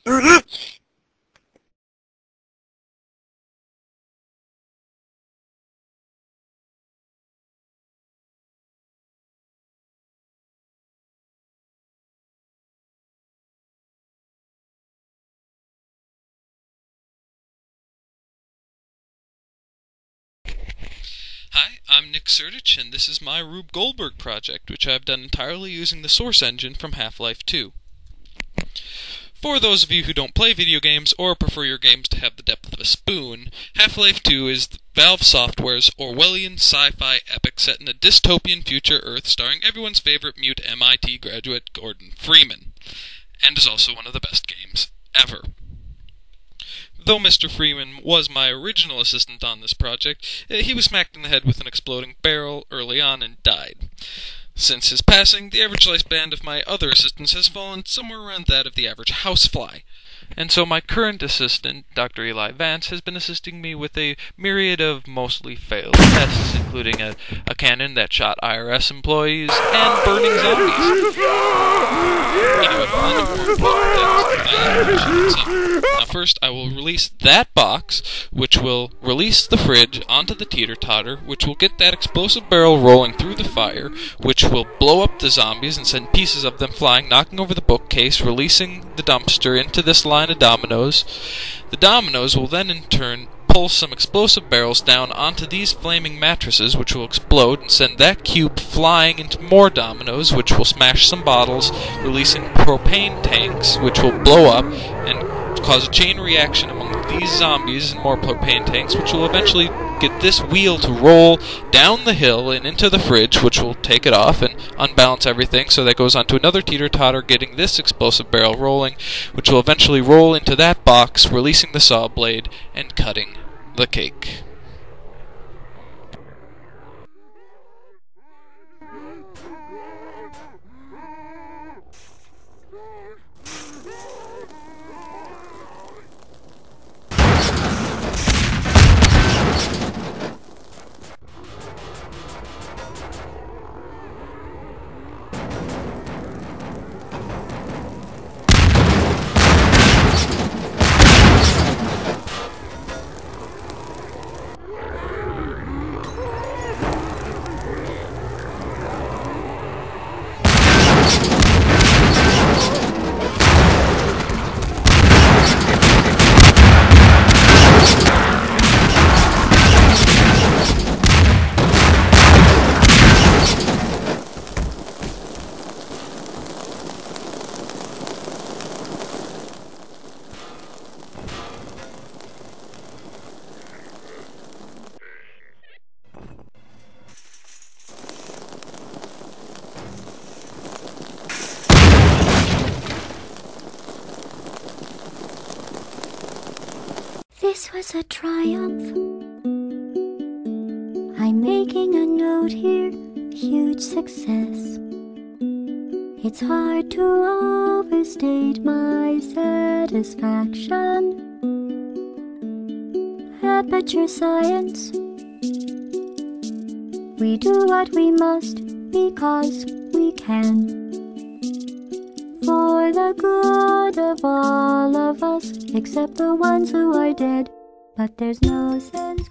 Sertich! Hi, I'm Nick Sertich, and this is my Rube Goldberg project, which I've done entirely using the source engine from Half-Life 2. For those of you who don't play video games or prefer your games to have the depth of a spoon, Half-Life 2 is Valve Software's Orwellian sci-fi epic set in a dystopian future Earth starring everyone's favorite mute MIT graduate Gordon Freeman, and is also one of the best games ever. Though Mr. Freeman was my original assistant on this project, he was smacked in the head with an exploding barrel early on and died. Since his passing, the average lifespan of my other assistants has fallen somewhere around that of the average housefly. And so my current assistant, Dr. Eli Vance, has been assisting me with a myriad of mostly failed tests, including a cannon that shot IRS employees and burning zombies. Anyway, on to more important things. Now first, I will release that box, which will release the fridge onto the teeter-totter, which will get that explosive barrel rolling through the fire, which will blow up the zombies and send pieces of them flying, knocking over the bookcase, releasing the dumpster into this line of dominoes. The dominoes will then in turn pull some explosive barrels down onto these flaming mattresses, which will explode and send that cube flying into more dominoes, which will smash some bottles, releasing propane tanks, which will blow up and cause a chain reaction among these zombies and more propane tanks, which will eventually get this wheel to roll down the hill and into the fridge, which will take it off and unbalance everything, so that goes onto another teeter-totter, getting this explosive barrel rolling, which will eventually roll into that box, releasing the saw blade and cutting the cake. This was a triumph. I'm making a note here, huge success. It's hard to overstate my satisfaction. Aperture science. We do what we must because we can. For the good of all of us, except the ones who are dead. But there's no sense